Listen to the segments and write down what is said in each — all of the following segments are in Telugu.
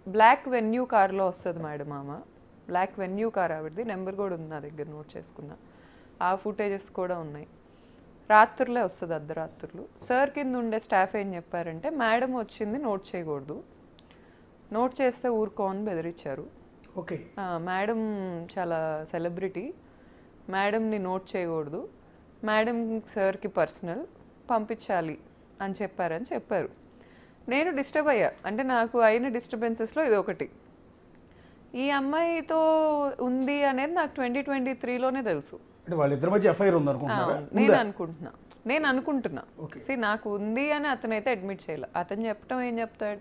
బ్లాక్ వెన్యూ కార్లో వస్తుంది మేడం ఆమె. బ్లాక్ వెన్యూ కార్ ఆవిడది, నెంబర్ కూడా ఉంది నా దగ్గర, నోట్ చేసుకున్నా. ఆ ఫుటేజెస్ కూడా ఉన్నాయి. రాత్రులే వస్తుంది, అర్ధరాత్రులు. సార్ కింద ఉండే స్టాఫ్ ఏం చెప్పారంటే మేడం వచ్చింది నోట్ చేయకూడదు, నోట్ చేస్తే ఊరుకో అని బెదిరించారు. ఓకే. మేడం చాలా సెలబ్రిటీ, మేడంని నోట్ చేయకూడదు, మేడం సార్కి పర్సనల్, పంపించాలి అని చెప్పారు. నేను డిస్టర్బ్ అయ్యా. అంటే నాకు అయిన డిస్టర్బెన్సెస్లో ఇది ఒకటి. ఈ అమ్మాయితో ఉంది అనేది నాకు 2023లోనే తెలుసు. అంటే వాళ్ళిద్దరి మధ్య ఎఫ్ఐఆర్ ఉంది అనుకుంటున్నారా? నేను అనుకుంటున్నా. నాకు ఉంది అని అతనైతే అడ్మిట్ చేయాలి. అతను ఏం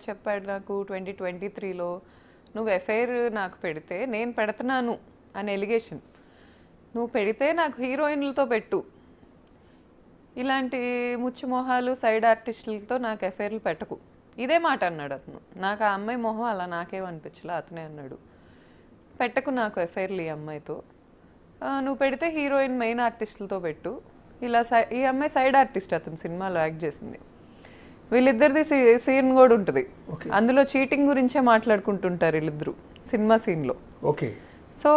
చెప్పాడు నాకు 2023లో నువ్వు ఎఫ్ఐఆర్ నాకు పెడితే నేను పెడుతున్నాను అని ఎలిగేషన్. నువ్వు పెడితే నాకు హీరోయిన్లతో పెట్టు, ఇలాంటి ముచ్చుమొహాలు సైడ్ ఆర్టిస్టులతో నాకు ఎఫ్ఐఆర్లు పెట్టకు, ఇదే మాట అన్నాడు అతను. నాకు ఆ అమ్మాయి మొహం అలా నాకేమనిపించలే, అతనే అన్నాడు పెట్టకు నాకు ఎఫ్ఐఆర్లు ఈ అమ్మాయితో, నువ్వు పెడితే హీరోయిన్ మెయిన్ ఆర్టిస్టులతో పెట్టు. ఇలా ఈ అమ్మాయి సైడ్ ఆర్టిస్ట్, అతను సినిమాలో యాక్ట్ చేసింది. వీళ్ళిద్దరిది సీన్ కూడా ఉంటుంది, అందులో చీటింగ్ గురించే మాట్లాడుకుంటుంటారు వీళ్ళిద్దరు సినిమా సీన్లో. ఓకే. సో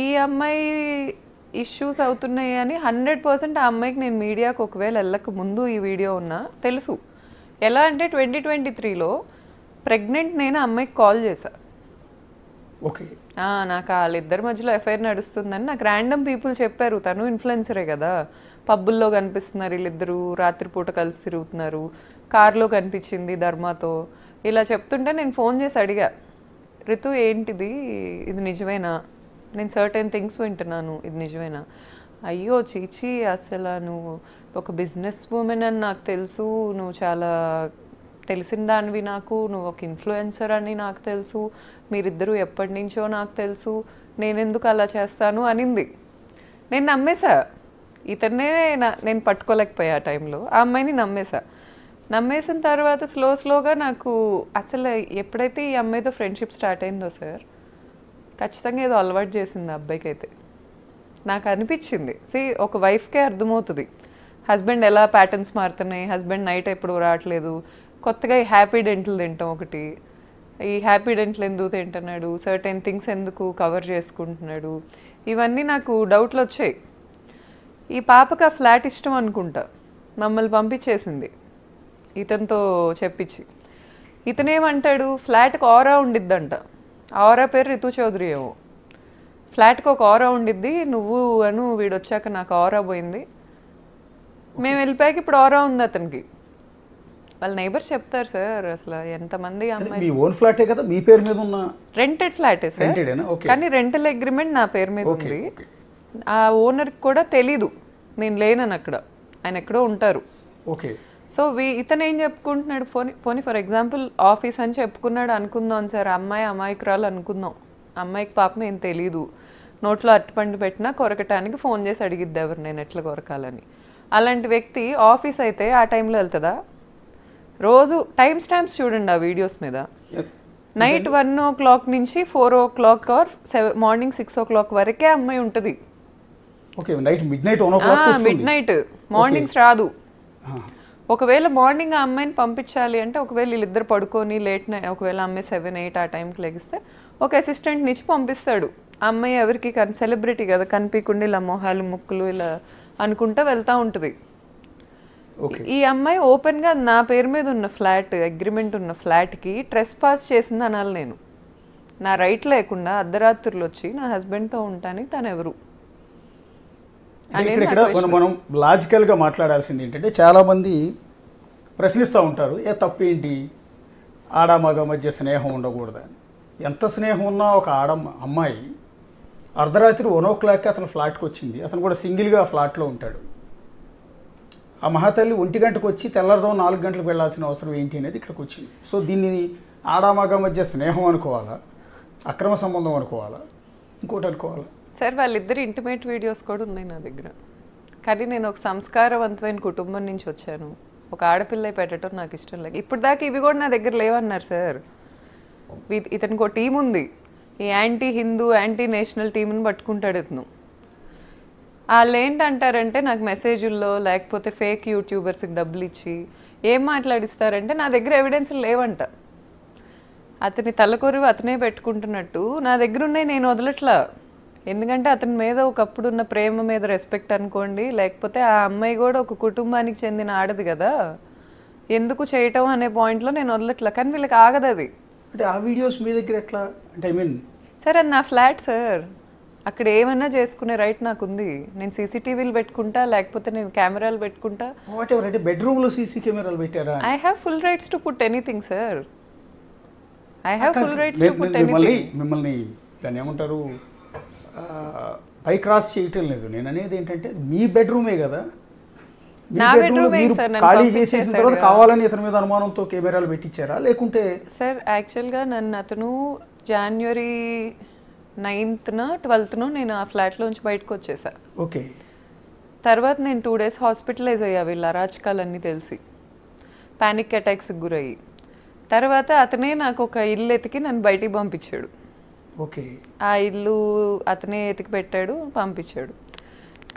ఈ అమ్మాయి ఇష్యూస్ అవుతున్నాయి అని 100% ఆ అమ్మాయికి నేను మీడియాకు ఒకవేళ వెళ్ళక ముందు ఈ వీడియో ఉన్నా తెలుసు. ఎలా అంటే 2023లో ప్రెగ్నెంట్ నేను అమ్మాయికి కాల్ చేశా. ఓకే. నాకు వాళ్ళిద్దరి మధ్యలో ఎఫ్ఐఆర్ నడుస్తుందని నాకు ర్యాండమ్ పీపుల్ చెప్పారు. తను ఇన్ఫ్లుయెన్సరే కదా, పబ్బుల్లో కనిపిస్తున్నారు వీళ్ళిద్దరూ, రాత్రిపూట కలిసి తిరుగుతున్నారు, కార్లో కనిపించింది ధర్మాతో, ఇలా చెప్తుంటే నేను ఫోన్ చేసి అడిగా, రితు ఏంటిది, ఇది నిజమేనా, నేను సర్టెన్ థింగ్స్ వింటున్నాను, ఇది నిజమేనా? అయ్యో చీచి, అసలు నువ్వు ఒక బిజినెస్ ఉమెన్ అని నాకు తెలుసు, నువ్వు చాలా తెలిసిన దానివి నాకు, నువ్వు ఒక ఇన్ఫ్లుయెన్సర్ అని నాకు తెలుసు, మీరిద్దరూ ఎప్పటి నుంచో నాకు తెలుసు, నేనెందుకు అలా చేస్తాను అనింది. నేను నమ్మేశా. ఇతన్నే నేను పట్టుకోలేకపోయా ఆ టైంలో. ఆ అమ్మాయిని నమ్మేసిన తర్వాత స్లోగా నాకు అసలు ఎప్పుడైతే ఈ అమ్మాయితో ఫ్రెండ్షిప్ స్టార్ట్ అయిందో సార్, ఖచ్చితంగా ఏదో అలవాటు చేసింది ఆ అబ్బాయికి. అయితే నాకు అనిపించింది, ఒక వైఫ్కే అర్థమవుతుంది హస్బెండ్ ఎలా ప్యాటర్న్స్ మారుతున్నాయి, హస్బెండ్ నైట్ ఎప్పుడు రావట్లేదు, కొత్తగా ఈ హ్యాపీ డెంటల్ తింటాం ఒకటి, ఈ హ్యాపీ డెంటల్ ఎందుకు తింటున్నాడు, సర్టెన్ థింగ్స్ ఎందుకు కవర్ చేసుకుంటున్నాడు, ఇవన్నీ నాకు డౌట్లు వచ్చాయి. ఈ పాపకు ఆ ఫ్లాట్ ఇష్టం అనుకుంటా, మమ్మల్ని పంపించేసింది ఇతనితో చెప్పించి. ఇతనేమంటాడు, ఫ్లాట్కి ఆరా ఉండిద్దంట, ఆరా పేరు రితు చౌదరి ఏమో, ఫ్లాట్కి ఒక ఆరా ఉండిద్ది, నువ్వు అను వీడొచ్చాక నాకు ఆరా పోయింది, మేము వెళ్ళిపోయాక ఇప్పుడు ఆరా ఉంది అతనికి. వాళ్ళ నైబర్స్ చెప్తారు సార్, అసలు ఎంతమంది అమ్మాయి. రెంటెడ్ ఫ్లాటే సార్, కానీ రెంటల్ అగ్రిమెంట్ నా పేరు మీద ఉంది. ఆ ఓనర్కి కూడా తెలీదు నేను లేనని, అక్కడ ఆయన ఎక్కడో ఉంటారు. సో ఇతను ఏం చెప్పుకుంటున్నాడు, పోనీ ఫర్ ఎగ్జాంపుల్ ఆఫీస్ అని చెప్పుకున్నాడు అనుకుందాం సార్, అమ్మాయి అమాయకురాలు అనుకుందాం, అమ్మాయికి పాపం ఏం తెలీదు, నోట్లో అరటిపండు పెట్టినా కొరకటానికి ఫోన్ చేసి అడిగిద్ది ఎవరు నేను ఎట్లా కొరకాలని. అలాంటి వ్యక్తి ఆఫీస్ అయితే ఆ టైంలో వెళ్తుందా? రోజు టైం స్టాంప్స్ చూడండి ఆ వీడియోస్ మీద, నైట్ 1 o'clock నుంచి 4 o'clock ఆర్ మార్నింగ్ 6 o'clock వరకే అమ్మాయి ఉంటుంది. మిడ్ నైట్, మార్నింగ్స్ రాదు. ఒకవేళ మార్నింగ్ ఆ అమ్మాయిని పంపించాలి అంటే, ఒకవేళ వీళ్ళిద్దరు పడుకొని లేట్ నైట్, ఒకవేళ అమ్మాయి 7, 8 ఆ టైంకి లెగిస్తే ఒక అసిస్టెంట్ నుంచి పంపిస్తాడు. ఆ అమ్మాయి ఎవరికి సెలబ్రిటీ కదా, కనిపించకుండా ఇలా మొహాలు ముక్కులు ఇలా అనుకుంటా వెళ్తూ ఉంటుంది. ఈ అమ్మాయి ఓపెన్గా నా పేరు మీద ఉన్న ఫ్లాట్, అగ్రిమెంట్ ఉన్న ఫ్లాట్కి ట్రెస్ పాస్ చేసింది అనాలి నేను. నా రైట్ లేకుండా అర్ధరాత్రులు వచ్చి నా హస్బెండ్తో ఉంటానికి తను ఎవరు? మనం లాజికల్గా మాట్లాడాల్సింది ఏంటంటే, చాలామంది ప్రశ్నిస్తూ ఉంటారు, తప్పేంటి, ఆడమగ మధ్య స్నేహం ఉండకూడదని. ఎంత స్నేహం ఉన్నా ఒక అమ్మాయి అర్ధరాత్రి 1 o'clock అతను ఫ్లాట్కి వచ్చింది, అతను కూడా సింగిల్గా ఫ్లాట్లో ఉంటాడు. ఆ మహాతల్లి 1 గంటకు వచ్చి తెల్లారుదాం 4 గంటలకు వెళ్ళాల్సిన అవసరం ఏంటి అనేది ఇక్కడికి వచ్చింది. సో దీన్ని ఆడమగ మధ్య స్నేహం అనుకోవాలా, అక్రమ సంబంధం అనుకోవాలా, ఇంకోటి అనుకోవాలా? సార్ వాళ్ళిద్దరు ఇంటిమేట్ వీడియోస్ కూడా ఉన్నాయి నా దగ్గర. కానీ నేను ఒక సంస్కారవంతమైన కుటుంబం నుంచి వచ్చాను, ఒక ఆడపిల్ల పెట్టడం నాకు ఇష్టం లేదు. ఇప్పుడు దాకా ఇవి కూడా నా దగ్గర లేవన్నారు సార్. ఇతనికి ఒక టీం ఉంది, ఈ యాంటీ హిందూ యాంటీ నేషనల్ టీంని పట్టుకుంటాడు ఇతను. వాళ్ళు ఏంటంటారంటే, నాకు మెసేజ్ల్లో లేకపోతే ఫేక్ యూట్యూబర్స్కి డబ్బులు ఇచ్చి ఏం మాట్లాడిస్తారంటే, నా దగ్గర ఎవిడెన్స్లు లేవంట. అతని తలకొరివి అతనే పెట్టుకుంటున్నట్టు నా దగ్గర ఉన్నాయి నేను వదలట్లా. ఎందుకంటే అతని మీద ఒకప్పుడు ఉన్న ప్రేమ మీద రెస్పెక్ట్ అనుకోండి, లేకపోతే ఆ అమ్మాయి కూడా ఒక కుటుంబానికి చెందిన ఆడది కదా, ఎందుకు చేయటం అనే పాయింట్లో నేను వదలట్లా. కానీ వీళ్ళకి ఆగదు అది. అంటే ఆ వీడియోస్ మీ దగ్గర ఎట్లా అంటే ఐ మీన్ సార్ అది నా ఫ్లాట్ సార్, అక్కడ ఏమన్నా చేసుకునే రైట్ నాకుంది. నేను సీసీటీవీలు పెట్టుకుంటా, లేకపోతే నేను కెమెరాలు పెట్టుకుంటా. What ever. అంటే బెడ్రూమ్లో సీసీ కెమెరాలు పెట్టారా? I have full rights to put anything sir. I have full rights to put మిమ్మల్ని దాన్ని ఏమంటారు పై క్రాస్ చేయటం లేదు. నేను అనేది ఏంటంటే మీ బెడ్రూమే కదా, నా బెడ్రూమ్ మీరు ఖాళీ చేసేసిన తర్వాత కావాలని ఇతని మీద అనుమానంతో కెమెరాలు పెట్టించారా లేకుంటే? సార్ యాక్చువల్గా నన్ను అతను జనవరి 9th 12th నేను ఆ ఫ్లాట్లోంచి బయటకు వచ్చేసా. ఓకే. తర్వాత నేను 2 days హాస్పిటలైజ్ అయ్యా వీళ్ళ అరాచకాలన్నీ తెలిసి, పానిక్ అటాక్స్కి గురయ్యి. తర్వాత అతనే నాకు ఒక ఇల్లు ఎతికి నన్ను బయటికి పంపించాడు. ఓకే. ఆ ఇల్లు అతనే ఎతికి పెట్టాడు, పంపించాడు.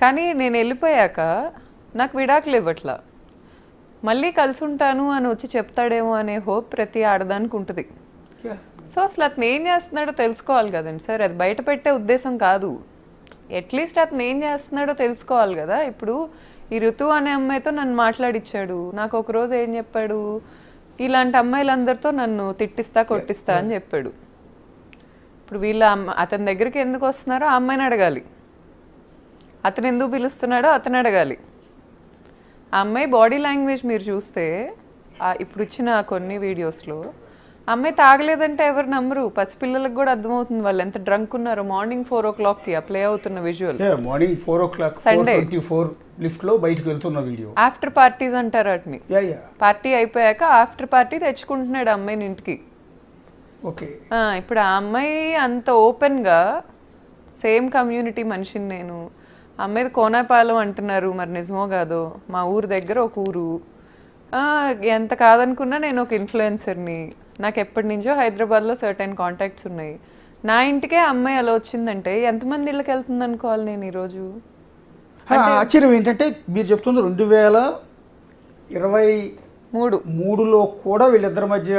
కానీ నేను వెళ్ళిపోయాక నాకు విడాకులు ఇవ్వట్లా. మళ్ళీ కలిసి ఉంటాను అని వచ్చి చెప్తాడేమో అనే హోప్ ప్రతి ఆడదానికి ఉంటుంది. సో అసలు అతను ఏం చేస్తున్నాడో తెలుసుకోవాలి కదండి సార్. అది బయట పెట్టే ఉద్దేశం కాదు, అట్లీస్ట్ అతను ఏం చేస్తున్నాడో తెలుసుకోవాలి కదా. ఇప్పుడు ఈ ఋతు అనే అమ్మాయితో నన్ను మాట్లాడిచ్చాడు. నాకు ఒకరోజు ఏం చెప్పాడు, ఇలాంటి అమ్మాయిలందరితో నన్ను తిట్టిస్తా కొట్టిస్తా అని చెప్పాడు. ఇప్పుడు వీళ్ళ అతని దగ్గరికి ఎందుకు వస్తున్నారో ఆ అమ్మాయిని అడగాలి, అతను ఎందుకు పిలుస్తున్నాడో అతను అడగాలి. ఆ అమ్మాయి బాడీ లాంగ్వేజ్ మీరు చూస్తే ఇప్పుడు ఇచ్చిన కొన్ని వీడియోస్లో అమ్మాయి తాగలేదంటే ఎవరు నమ్మరు. పసిపిల్లలకు కూడా అర్థమవుతుంది వాళ్ళు ఎంత డ్రంక్ ఉన్నారో. మార్నింగ్ 4 o'clock ప్లే అవుతున్న visual, morning 4 o'clock Sunday 4:24 lift లో బయటకు వెళ్తున్న వీడియో. ఆఫ్టర్ పార్టీస్ అంటారు వాటిని. పార్టీ అయిపోయాక ఆఫ్టర్ పార్టీ తెచ్చుకుంటున్నాడు అమ్మాయిని ఇంటికి. ఓకే. ఇప్పుడు ఆ అమ్మాయి అంత ఓపెన్గా, సేమ్ కమ్యూనిటీ మనిషిని నేను, అమ్మాయిది కోనాపాలెం అంటున్నారు, మరి నిజమో కాదో. మా ఊరు దగ్గర ఒక ఊరు. ఎంత కాదనుకున్నా నేను ఒక ఇన్ఫ్లుయెన్సర్ని, నాకు ఎప్పటి నుంచో హైదరాబాద్లో సర్టెన్ కాంటాక్ట్స్ ఉన్నాయి. నా ఇంటికే అమ్మాయి అలా వచ్చిందంటే ఎంతమంది ఇళ్ళకి వెళ్తుంది అనుకోవాలి నేను ఈరోజు. ఆశ్చర్యం ఏంటంటే మీరు చెప్తుంది 2023లో కూడా వీళ్ళిద్దరి మధ్య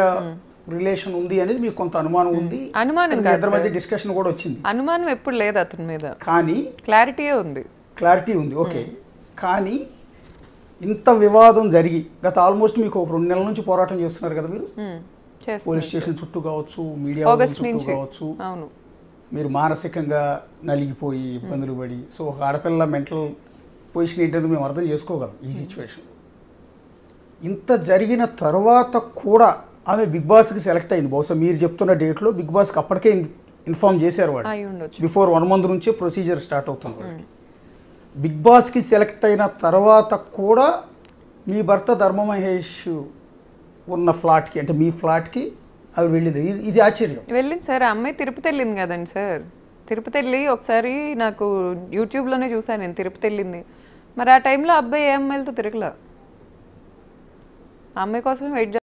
రిలేషన్ ఉంది అనేది మీకు కొంత అనుమానం ఉంది. అనుమానం ఇద్దరి మధ్య డిస్కషన్ కూడా వచ్చింది. అనుమానం ఎప్పుడు లేదు అతని మీద, కానీ క్లారిటీ ఉంది. ఓకే. కానీ ఇంత వివాదం జరిగి గత ఆల్మోస్ట్ మీకు ఒక 2 నెలల నుంచి పోరాటం చేస్తున్నారు కదా మీరు, పోలీస్ స్టేషన్ చుట్టూ కావచ్చు, మీడియా చుట్టూ కావచ్చు. అవును. మీరు మానసికంగా నలిగిపోయి ఇబ్బందులు పడి, సో ఒక ఆడపిల్ల మెంటల్ పొజిషన్ ఏంటంటే మేము అర్థం చేసుకోగలం ఈ సిచ్యువేషన్. ఇంత జరిగిన తర్వాత కూడా ఆమె బిగ్ బాస్కి సెలెక్ట్ అయింది. బహుశా మీరు చెప్తున్న డేట్లో బిగ్ బాస్కి అప్పటికే ఇన్ఫార్మ్ చేశారు వాడు. బిఫోర్ 1 month నుంచే ప్రొసీజర్ స్టార్ట్ అవుతుంది వాడికి. బిగ్ బాస్కి సెలెక్ట్ అయిన తర్వాత కూడా మీ భర్త ధర్మ మహేష్ ఉన్న ఫ్లాట్కి, అంటే మీ ఫ్లాట్కి అవి వెళ్ళింది. ఇది ఆశ్చర్యం. వెళ్ళింది సార్. ఆ అమ్మాయి తిరుపతి వెళ్ళింది కదండి సార్. తిరుపతి వెళ్ళి ఒకసారి నాకు యూట్యూబ్లోనే చూసాను నేను, తిరుపతి వెళ్ళింది. మరి ఆ టైంలో అబ్బాయి ఏ అమ్మాయిలతో తిరగల, ఆ అమ్మాయి కోసం వెయిట్